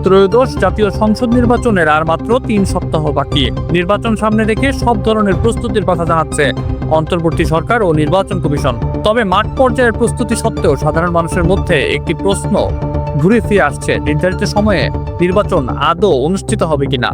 ত্রয়োদশ জাতীয় সংসদ নির্বাচনের আর মাত্র ৩ সপ্তাহ বাকি। নির্বাচন সামনে রেখে সব ধরনের প্রস্তুতির কথা জানাচ্ছে অন্তর্বর্তী সরকার ও নির্বাচন কমিশন। তবে মাঠ পর্যায়ের প্রস্তুতি সত্ত্বেও সাধারণ মানুষের মধ্যে একটি প্রশ্ন ঘুরে ফিরে আসছে, নির্ধারিত সময়ে নির্বাচন আদৌ অনুষ্ঠিত হবে কিনা।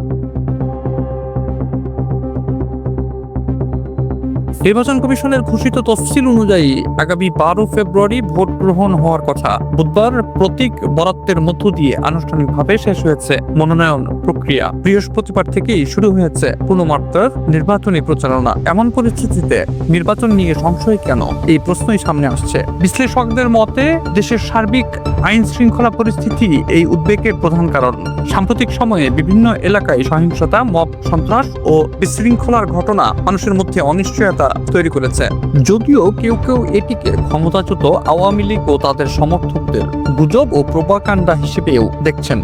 নির্বাচন কমিশনের ঘোষিত তফসিল অনুযায়ী আগামী ১২ ফেব্রুয়ারি ভোট গ্রহণ হওয়ার কথা। বুধবার প্রতীক বরাদ্দের মধ্য দিয়ে আনুষ্ঠানিকভাবে শেষ হয়েছে মনোনয়ন প্রক্রিয়া। বৃহস্পতিবার থেকেই শুরু হয়েছে পূর্ণমাত্রার নির্বাচনী প্রচারণা। এমন পরিস্থিতিতে নির্বাচন নিয়ে সংশয় কেন, এই প্রশ্নই সামনে আসছে। বিশ্লেষকদের মতে দেশের সার্বিক আইন শৃঙ্খলা পরিস্থিতি এই উদ্বেগের প্রধান কারণ। সাম্প্রতিক সময়ে বিভিন্ন এলাকায় সহিংসতা, মব সন্ত্রাস ও বিশৃঙ্খলার ঘটনা মানুষের মধ্যে অনিশ্চয়তা তৈরি করেছে। যদিও কেউ কেউ এটিকে ক্ষমতাচ্যুত আওয়ামী লীগ ও তাদের সমর্থকদের গুজব ও প্রোপাগান্ডা হিসেবেও দেখছেন।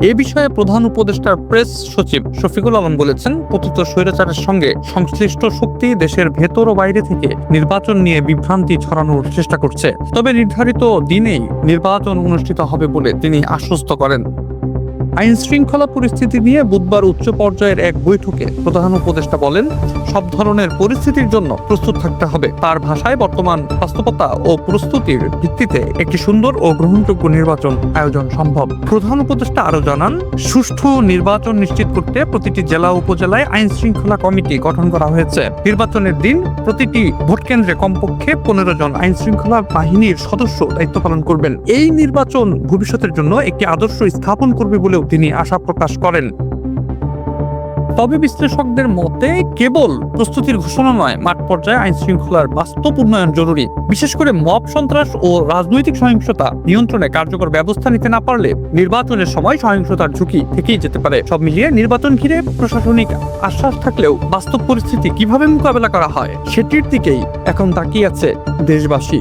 এ বিষয়ে প্রধান উপদেষ্টার প্রেস সচিব শফিকুল আলম বলেছেন, পতিত স্বৈরাচারের সঙ্গে সংশ্লিষ্ট শক্তি দেশের ভেতর ও বাইরে থেকে নির্বাচন নিয়ে বিভ্রান্তি ছড়ানোর চেষ্টা করছে। তবে নির্ধারিত দিনেই নির্বাচন অনুষ্ঠিত হবে বলে তিনি আশ্বস্ত করেন। আইন শৃঙ্খলা পরিস্থিতি নিয়ে বুধবার উচ্চ পর্যায়ের এক বৈঠকে প্রধান উপদেষ্টা বলেন, সব ধরনের পরিস্থিতির জন্য প্রস্তুত থাকতে হবে। তার ভাষায়, বর্তমান বাস্তবতা ও প্রস্তুতির ভিত্তিতে একটি সুন্দর ও গ্রহণযোগ্য নির্বাচন আয়োজন সম্ভব। প্রধান উপদেষ্টা আরো জানান, সুষ্ঠু নির্বাচন নিশ্চিত করতে প্রতিটি জেলা উপজেলায় আইন শৃঙ্খলা কমিটি গঠন করা হয়েছে। নির্বাচনের দিন প্রতিটি ভোট কেন্দ্রে কমপক্ষে 15 জন আইন শৃঙ্খলা বাহিনীর সদস্য দায়িত্ব পালন করবেন। এই নির্বাচন ভবিষ্যতের জন্য একটি আদর্শ স্থাপন করবে বলেও তিনি আশা প্রকাশ করেন। তবে বিশ্লেষকদের মতে কেবল প্রস্তুতির ঘোষণা নয়, মাঠ পর্যায়ে আইন শৃঙ্খলার বাস্তব উন্নয়ন জরুরি। বিশেষ করে মব সন্ত্রাস ও রাজনৈতিক সহিংসতা নিয়ন্ত্রণে কার্যকর ব্যবস্থা নিতে না পারলে নির্বাচনের সময় সহিংসতার ঝুঁকি থেকেই যেতে পারে। সব মিলিয়ে নির্বাচন ঘিরে প্রশাসনিক আশ্বাস থাকলেও বাস্তব পরিস্থিতি কিভাবে মোকাবেলা করা হয় সেটির দিকেই এখন তাকিয়ে আছে দেশবাসী।